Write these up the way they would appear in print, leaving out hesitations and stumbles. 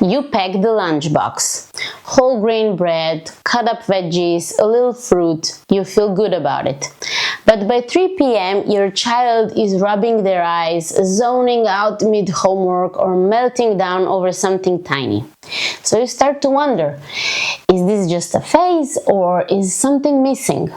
You pack the lunchbox. Whole grain bread, cut up veggies, a little fruit. You feel good about it. But by 3 p.m. your child is rubbing their eyes, zoning out mid-homework, or melting down over something tiny. So you start to wonder, is this just a phase or is something missing?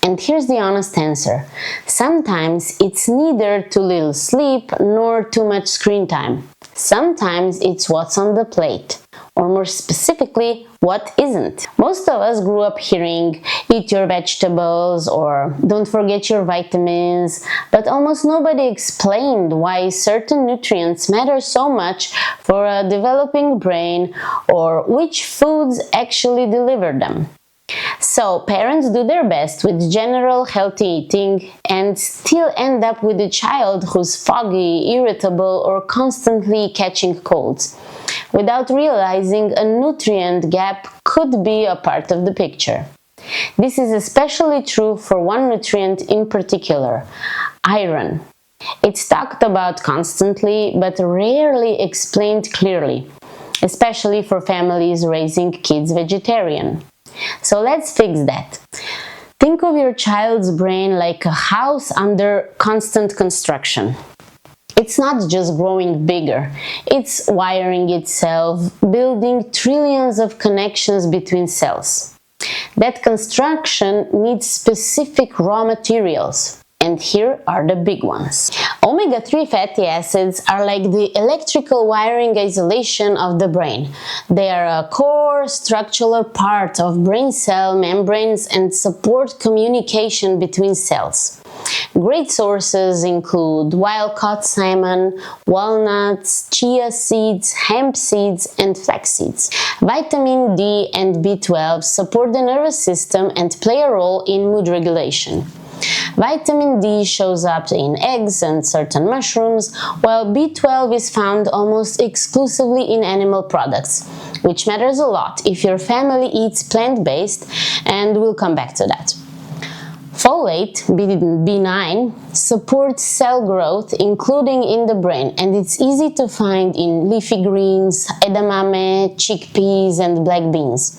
And here's the honest answer. Sometimes it's neither too little sleep nor too much screen time. Sometimes it's what's on the plate, or more specifically, what isn't. Most of us grew up hearing, eat your vegetables, or don't forget your vitamins, but almost nobody explained why certain nutrients matter so much for a developing brain, or which foods actually deliver them. So parents do their best with general healthy eating and still end up with a child who's foggy, irritable, or constantly catching colds, without realizing a nutrient gap could be a part of the picture. This is especially true for one nutrient in particular, iron. It's talked about constantly but rarely explained clearly, especially for families raising kids vegetarian. So let's fix that. Think of your child's brain like a house under constant construction. It's not just growing bigger, it's wiring itself, building trillions of connections between cells. That construction needs specific raw materials. And here are the big ones. Omega-3 fatty acids are like the electrical wiring isolation of the brain. They are a core structural part of brain cell membranes and support communication between cells. Great sources include wild-caught salmon, walnuts, chia seeds, hemp seeds, and flax seeds. Vitamin D and B12 support the nervous system and play a role in mood regulation. Vitamin D shows up in eggs and certain mushrooms, while B12 is found almost exclusively in animal products, which matters a lot if your family eats plant-based, and we'll come back to that. Folate, B9, supports cell growth, including in the brain, and it's easy to find in leafy greens, edamame, chickpeas, and black beans.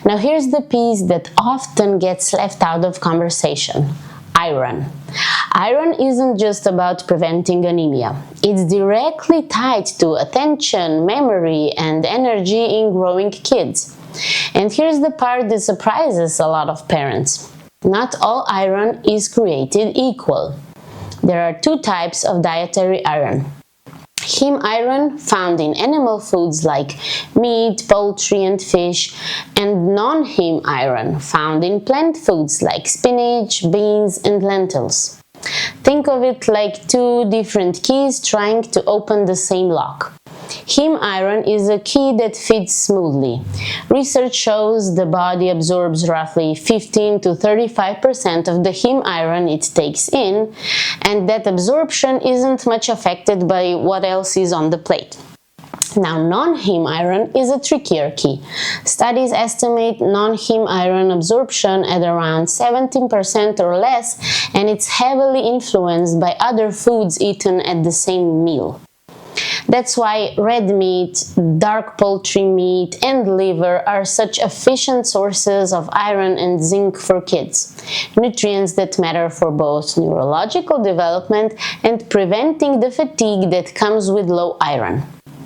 Now here's the piece that often gets left out of conversation. Iron. Iron isn't just about preventing anemia. It's directly tied to attention, memory, and energy in growing kids. And here's the part that surprises a lot of parents. Not all iron is created equal. There are two types of dietary iron. Heme iron, found in animal foods like meat, poultry, and fish, and non-heme iron, found in plant foods like spinach, beans, and lentils. Think of it like two different keys trying to open the same lock. Heme iron is a key that fits smoothly. Research shows the body absorbs roughly 15 to 35% of the heme iron it takes in, and that absorption isn't much affected by what else is on the plate. Now, non-heme iron is a trickier key. Studies estimate non-heme iron absorption at around 17% or less, and it's heavily influenced by other foods eaten at the same meal. That's why red meat, dark poultry meat, and liver are such efficient sources of iron and zinc for kids, nutrients that matter for both neurological development and preventing the fatigue that comes with low iron.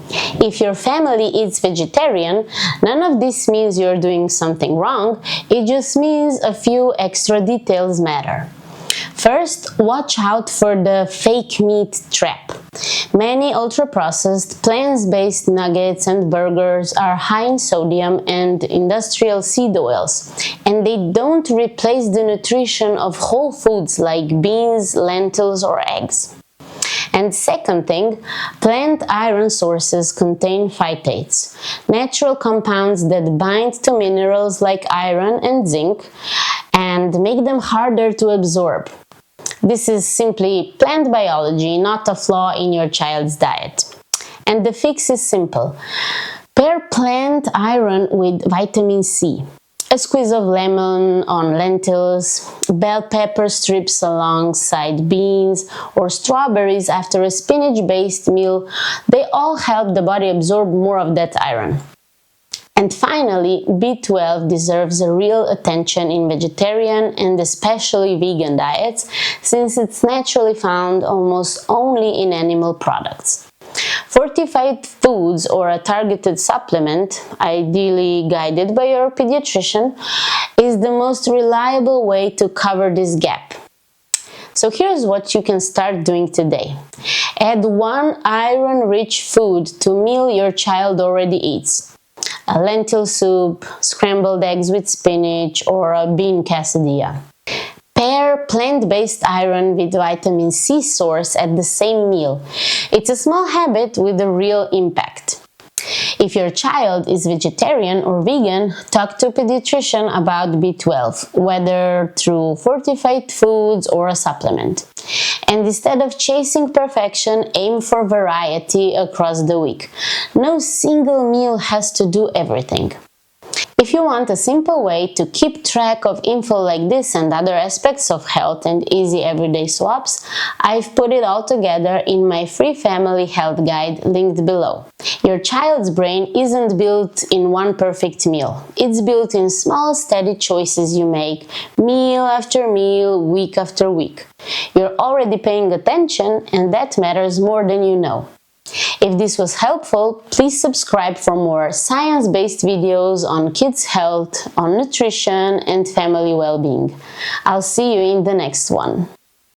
If your family eats vegetarian, none of this means you're doing something wrong, it just means a few extra details matter. First, watch out for the fake meat trap. Many ultra-processed, plant-based nuggets and burgers are high in sodium and industrial seed oils, and they don't replace the nutrition of whole foods like beans, lentils, or eggs. And second thing, plant iron sources contain phytates, natural compounds that bind to minerals like iron and zinc and make them harder to absorb. This is simply plant biology, not a flaw in your child's diet. And the fix is simple. Pair plant iron with vitamin C. a squeeze of lemon on lentils, bell pepper strips alongside beans, or strawberries after a spinach-based meal, they all help the body absorb more of that iron. And finally, B12 deserves a real attention in vegetarian and especially vegan diets, since it's naturally found almost only in animal products. Fortified foods or a targeted supplement, ideally guided by your pediatrician, is the most reliable way to cover this gap. So here's what you can start doing today. Add one iron-rich food to a meal your child already eats. A lentil soup, scrambled eggs with spinach, or a bean quesadilla. Pair plant-based iron with vitamin C source at the same meal. It's a small habit with a real impact. If your child is vegetarian or vegan, talk to a pediatrician about B12, whether through fortified foods or a supplement. And instead of chasing perfection, aim for variety across the week. No single meal has to do everything. If you want a simple way to keep track of info like this and other aspects of health and easy everyday swaps, I've put it all together in my free family health guide linked below. Your child's brain isn't built in one perfect meal. It's built in small, steady choices you make, meal after meal, week after week. You're already paying attention, and that matters more than you know. If this was helpful, please subscribe for more science-based videos on kids' health, on nutrition and family well-being. I'll see you in the next one.